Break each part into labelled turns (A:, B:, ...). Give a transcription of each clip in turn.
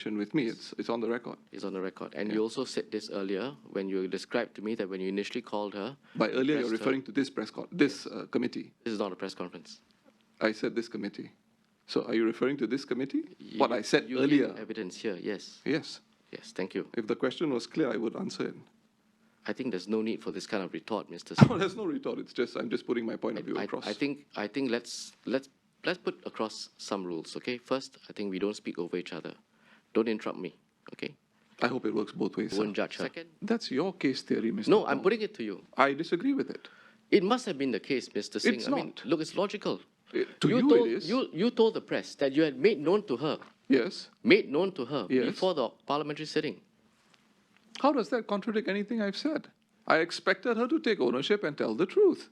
A: with me. It's on the record.
B: It's on the record. And you also said this earlier when you described to me that when you initially called her.
A: By earlier, you're referring to this committee.
B: This is not a press conference.
A: I said this committee. So are you referring to this committee? What I said
B: you
A: earlier.
B: gave evidence here, yes.
A: Yes.
B: Yes, thank you.
A: If the question was clear, I would answer it.
B: I think there's no need for this kind of retort, Mr. Singh.
A: No, there's no retort. It's just I'm just putting my point of view across.
B: I think let's put across some rules, okay? First, I think we don't speak over each other. Don't interrupt me, okay?
A: I hope it works both ways.
B: Won't judge her. Second,
A: that's your case theory, Mr.
B: No,
A: Tong.
B: I'm putting it to you.
A: I disagree with it.
B: It must have been the case, Mr. Singh.
A: It's
B: I mean,
A: not.
B: look, it's logical.
A: It is.
B: You told the press that you had made known to her.
A: Yes.
B: Made known to her
A: Yes.
B: before the parliamentary sitting.
A: How does that contradict anything I've said? I expected her to take ownership and tell the truth.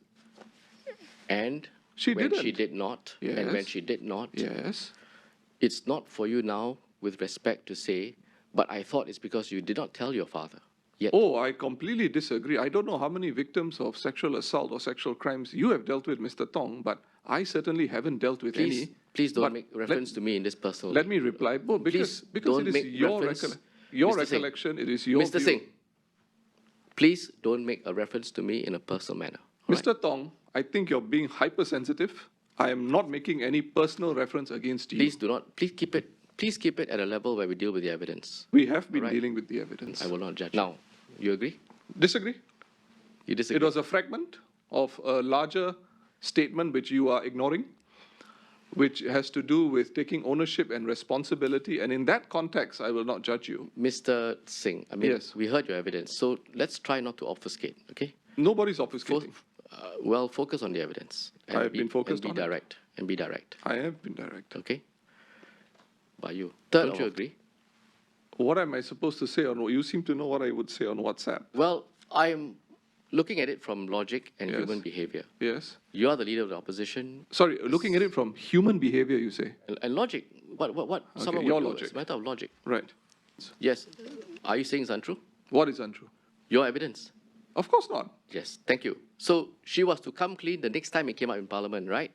B: And
A: she
B: when
A: didn't.
B: she did not,
A: Yes.
B: and when she did not,
A: yes,
B: it's not for you now, with respect, to say, but I thought it's because you did not tell your father. Yet.
A: Oh, I completely disagree. I don't know how many victims of sexual assault or sexual crimes you have dealt with, Mr. Tong, but I certainly haven't dealt with any.
B: Please don't make reference to me in this personal.
A: Let me reply. Well, because it is your recollection, it is your
B: Mr.
A: view.
B: Singh, please don't make a reference to me in a personal manner.
A: Mr. Tong, I think you're being hypersensitive. I am not making any personal reference against you.
B: Please do not. Please keep it at a level where we deal with the evidence.
A: We have been dealing with the evidence.
B: I will not judge. Now, you agree?
A: Disagree?
B: You disagree?
A: It was a fragment of a larger statement which you are ignoring, which has to do with taking ownership and responsibility. And in that context, I will not judge you.
B: Mr. Singh, I mean,
A: yes.
B: We heard your evidence, so let's try not to obfuscate, okay?
A: Nobody's obfuscating.
B: Well, focus on the evidence.
A: I have been focused on
B: it. And be direct.
A: I have been direct.
B: Okay? By you. Don't you agree?
A: What am I supposed to say on what? You seem to know what I would say on WhatsApp.
B: Well, I'm looking at it from logic and human behavior.
A: Yes.
B: You are the leader of the opposition.
A: Sorry, looking at it from human behavior, you say?
B: And logic. What?
A: Okay, your logic.
B: It's a matter of logic.
A: Right.
B: Yes. Are you saying it's untrue?
A: What is untrue?
B: Your evidence.
A: Of course not.
B: Yes, thank you. So she was to come clean the next time it came up in Parliament, right?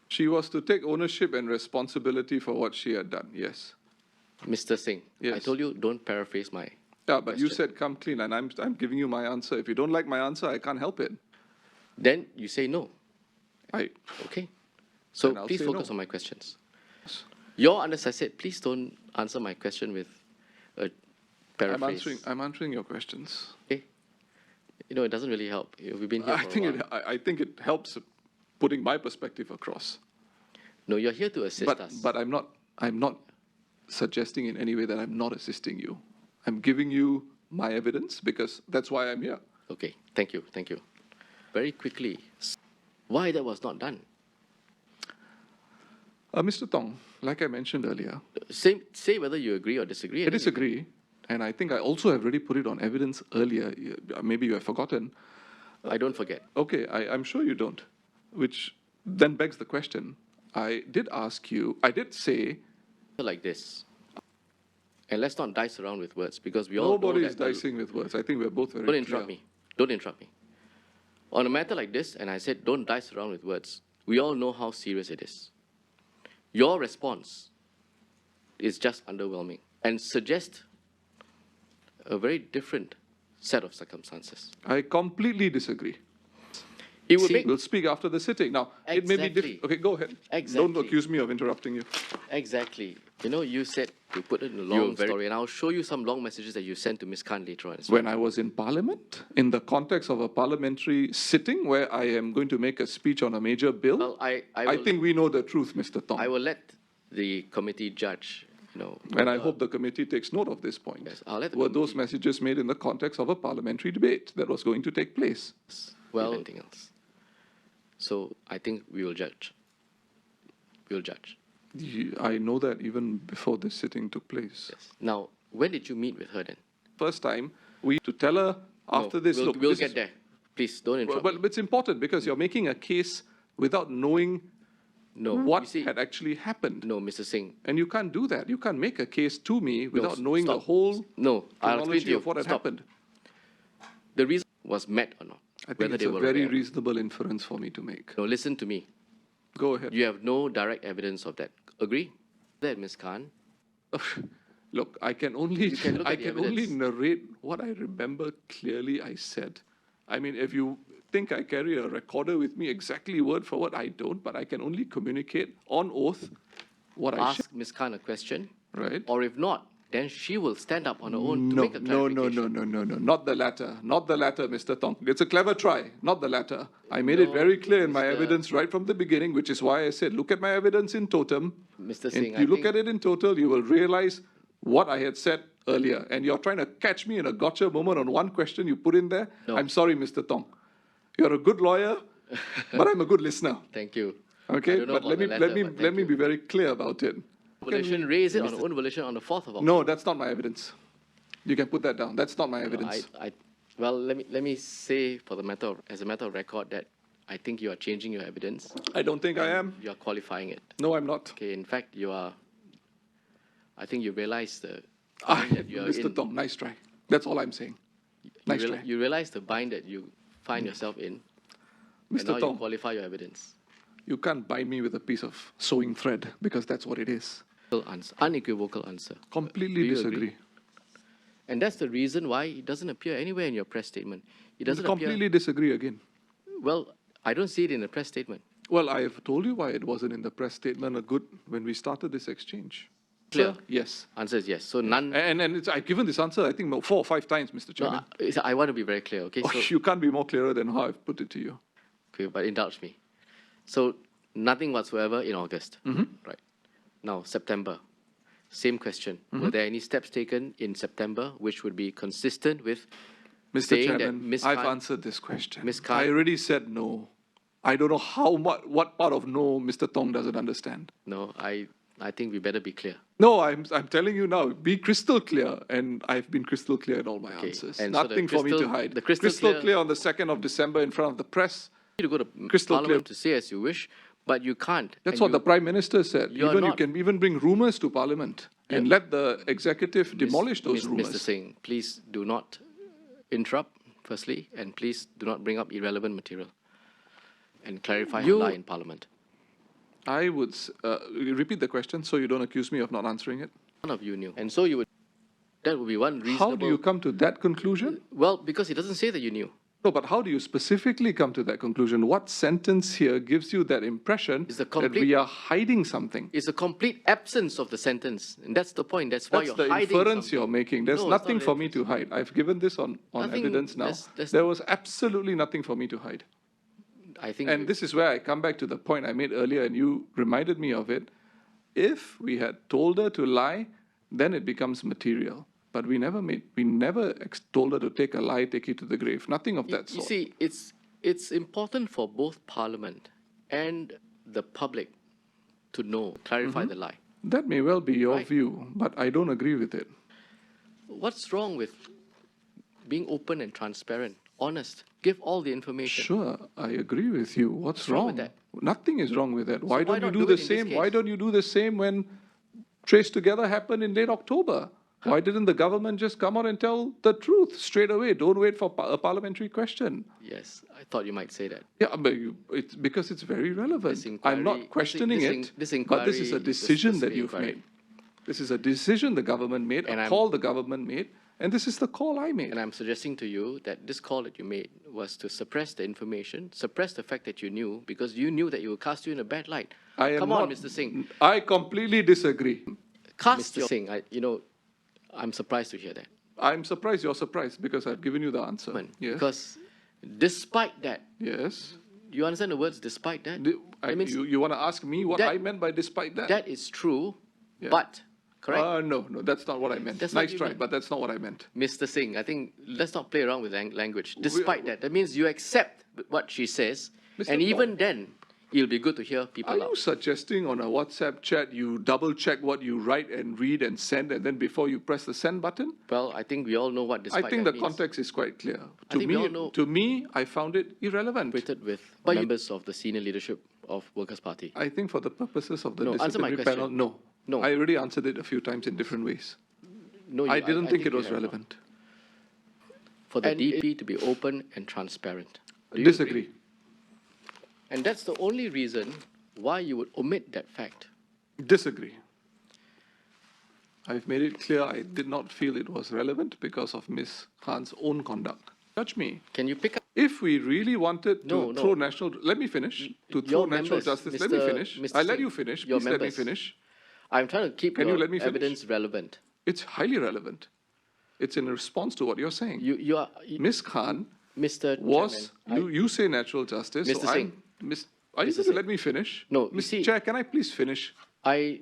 A: She was to take ownership and responsibility for what she had done, yes.
B: Mr. Singh, I told you don't paraphrase my
A: Yeah, but you said come clean, and I'm giving you my answer. If you don't like my answer, I can't help it.
B: Then you say no. Okay. So please focus on my questions. As I said, please don't answer my question with a paraphrase.
A: I'm answering your questions.
B: Okay. You know, it doesn't really help. We've been here for a while.
A: I think it helps putting my perspective across.
B: No, you're here to assist us.
A: But I'm not suggesting in any way that I'm not assisting you. I'm giving you my evidence because that's why I'm here.
B: Okay, thank you. Very quickly, why that was not done?
A: Mr. Tong, like I mentioned earlier.
B: Say whether you agree or disagree.
A: I disagree, and I think I also have already put it on evidence earlier. Maybe you have forgotten.
B: I don't forget.
A: Okay, I'm sure you don't, which then begs the question. I did say.
B: Like this. And let's not dice around with words because we all know that.
A: Nobody is dicing with words. I think we're both very
B: clear. Don't interrupt me. On a matter like this, and I said don't dice around with words, we all know how serious it is. Your response is just underwhelming and suggests a very different set of circumstances.
A: I completely disagree. We'll speak after the sitting. Now, it may be different. Okay, go ahead.
B: Exactly.
A: Don't accuse me of interrupting you.
B: Exactly. You know, you said you put it in a long story, and I'll show you some long messages that you sent to Ms. Khan later on.
A: When I was in Parliament, in the context of a parliamentary sitting where I am going to make a speech on a major bill,
B: well,
A: I think we know the truth, Mr. Tong.
B: I will let the committee judge.
A: And I hope the committee takes note of this point.
B: Yes, I'll let the
A: Were those messages made in the context of a parliamentary debate that was going to take place?
B: Well, anything else. So I think we will judge. We will judge.
A: I know that even before this sitting took place.
B: Yes. Now, when did you meet with her then?
A: First time, to tell her after this.
B: We'll get there. Please, don't interrupt.
A: But it's important because you're making a case without knowing what had actually happened.
B: No, Mr. Singh.
A: And you can't do that. You can't make a case to me without knowing the whole chronology of what had happened.
B: The reason was met or not.
A: I think it's a very reasonable inference for me to make.
B: No, listen to me.
A: Go ahead.
B: You have no direct evidence of that. Agree? That, Ms. Khan?
A: Look, I can only
B: You can look
A: I
B: at the
A: can only
B: evidence.
A: narrate what I remember clearly I said. I mean, if you think I carry a recorder with me exactly word for word, I don't, but I can only communicate on oath what I
B: Ask Ms. Khan a question,
A: right?
B: or if not, then she will stand up on her own to
A: No,
B: make a clarification.
A: no, not the latter, Mr. Tong. It's a clever try, not the latter. I made it very clear in my
B: Mr.
A: evidence right from the beginning, which is why I said, look at my evidence in totem.
B: Mr.
A: And
B: Singh,
A: if you look at it in total, you will realize what I had said earlier. And you're trying to catch me in a gotcha moment on one question you put in there.
B: No.
A: I'm sorry, Mr. Tong. You're a good lawyer, but I'm a good listener.
B: Thank you.
A: Okay,
B: I don't know
A: but
B: about
A: let me
B: the latter, but
A: let
B: thank
A: me
B: you.
A: be very clear about it.
B: Volition, raise it on her own volition on the 4th of October.
A: No, that's not my evidence. You can put that down. That's not my
B: No,
A: evidence.
B: well, let me say for the matter of, as a matter of record that I think you are changing your evidence.
A: I don't think I am.
B: You are qualifying it.
A: No, I'm not.
B: Okay, in fact, you are. I think you realize the
A: Ah,
B: bind that you are
A: Mr.
B: in.
A: Tong, nice try. That's all I'm saying. Nice try.
B: You realize the bind that you find yourself in. And
A: Mr.
B: now you
A: Tong,
B: qualify your evidence.
A: you can't bind me with a piece of sewing thread because that's what it is.
B: Unequivocal answer.
A: Completely
B: Do you
A: disagree.
B: agree? And that's the reason why it doesn't appear anywhere in your press statement. It doesn't
A: Completely disagree again.
B: appear. Well, I don't see it in the press statement.
A: Well, I have told you why it wasn't in the press statement when we started this exchange.
B: Clear?
A: Sir, yes.
B: Answer is yes. So none.
A: And I've given this answer, I think, 4 or 5 times, Mr.
B: No,
A: Chairman.
B: I want to be very clear. Okay.
A: Oh,
B: So
A: you can't be more clearer than how I've put it to you.
B: okay, but indulge me. So nothing whatsoever in August. Right. Now September. Same question. Were there any steps taken in September which would be consistent with
A: Mr.
B: saying that
A: Chairman,
B: Ms.
A: I've
B: Khan-
A: answered this question.
B: Ms. Khan-
A: I already said no. I don't know what part of no Mr. Tong doesn't understand.
B: No, I think we better be clear.
A: No, I'm telling you now, be crystal clear, and I've been crystal clear in all my
B: Okay,
A: answers.
B: and so the
A: Nothing for me to
B: crystal-
A: hide.
B: the crystal
A: clear on the 2nd of December in front of the press.
B: You go to
A: Crystal
B: Parliament to say as you wish, but you can't.
A: That's
B: And
A: what the Prime Minister said.
B: You're
A: You
B: not-
A: can even bring rumors to Parliament and let the executive demolish those rumors.
B: Mr. Singh, please do not interrupt, firstly, and please do not bring up irrelevant material and clarify her lie in Parliament.
A: I would repeat the question so you don't accuse me of not answering it.
B: None of you knew. And so you would, that would be one reasonable.
A: How do you come to that conclusion?
B: Well, because it doesn't say that you knew.
A: No, but how do you specifically come to that conclusion? What sentence here gives you that impression
B: It's the
A: that we are hiding something?
B: It's a complete absence of the sentence. And that's the point. That's why
A: That's
B: you're
A: the
B: hiding
A: inference
B: something.
A: you're making. There's
B: No, it's not
A: nothing
B: an
A: for me to hide. I've given this on
B: Nothing-
A: evidence now.
B: that's-
A: There was absolutely nothing for me to hide.
B: I think
A: And this is where I come back to the point I made earlier, and you reminded me of it. If we had told her to lie, then it becomes material. But we never told her to take a lie, take it to the grave. Nothing of that
B: You
A: sort.
B: see, it's important for both Parliament and the public to know, clarify the lie.
A: That may well be your
B: Right.
A: view, but I don't agree with it.
B: What's wrong with being open and transparent, honest? Give all the information.
A: Sure, I agree with you. What's
B: wrong
A: wrong?
B: with that?
A: Nothing is wrong with that. Why
B: why
A: don't you
B: not
A: do
B: do
A: the
B: it in this
A: same? Why
B: case?
A: don't you do the same when Trace Together happened in late October? Why didn't the government just come out and tell the truth straight away? Don't wait for a parliamentary question.
B: Yes, I thought you might say that.
A: Yeah, but it's because it's very relevant.
B: This
A: I'm
B: inquiry-
A: not questioning
B: this
A: it,
B: this
A: but this is a
B: inquiry,
A: decision
B: this
A: that you've
B: inquiry.
A: made. This is a decision the government made,
B: And
A: a
B: I'm-
A: call the government made, and this is the call I made.
B: And I'm suggesting to you that this call that you made was to suppress the information, suppress the fact that you knew, because you knew that it would cast you in a bad light.
A: I am
B: Come
A: not,
B: on, Mr. Singh.
A: I completely disagree.
B: Mr. Singh, I'm surprised to hear that.
A: I'm surprised you're surprised because I've given you the answer. Yes.
B: Because despite that,
A: Yes.
B: you understand the words despite that? That means
A: You want to ask me what
B: that-
A: I meant by despite that?
B: that is true,
A: Yeah.
B: but, correct?
A: No, that's not what I meant.
B: That's what
A: Nice
B: you
A: try,
B: meant.
A: but that's not what I meant.
B: Mr. Singh, I think let's not play around with language. Despite that means you accept what she says,
A: Mr.
B: and
A: Tong.
B: even then, it'll be good to hear people
A: Are
B: out.
A: you suggesting on a WhatsApp chat you double check what you write and read and send, and then before you press the send button?
B: Well, I think we all know what despite
A: I think
B: that
A: the
B: means.
A: context is quite clear.
B: think we all know-
A: To me, I found it irrelevant.
B: With
A: But you-
B: members of the senior leadership of Workers' Party.
A: I think for the purposes of the
B: No, answer my
A: disciplinary panel,
B: question.
A: no.
B: No.
A: I already answered it a few times in different ways.
B: No,
A: I didn't think it
B: you
A: was
B: have not.
A: relevant.
B: For the
A: And
B: DP to be open and transparent. Do you
A: Disagree.
B: And that's the only reason why you would omit that fact.
A: Disagree. I've made it clear I did not feel it was relevant because of Ms. Khan's own conduct. Judge me.
B: Can you pick up?
A: If we really wanted to
B: No, no.
A: throw national, let me finish. To throw
B: Your
A: natural
B: members,
A: justice, let me
B: Mr.
A: finish.
B: Mr.
A: I'll let
B: Singh,
A: you finish.
B: your
A: Please let me
B: members.
A: finish.
B: I'm trying to keep
A: Can you
B: your
A: let me finish?
B: evidence relevant.
A: It's highly relevant. It's in response to what you're saying.
B: You are,
A: Ms. Khan
B: Mr.
A: was,
B: Chairman,
A: you say natural justice.
B: Mr.
A: So
B: Singh.
A: are you
B: Mr.
A: going to
B: Singh.
A: let me finish?
B: No, you
A: Mr.
B: see-
A: Chair, can I please finish?
B: I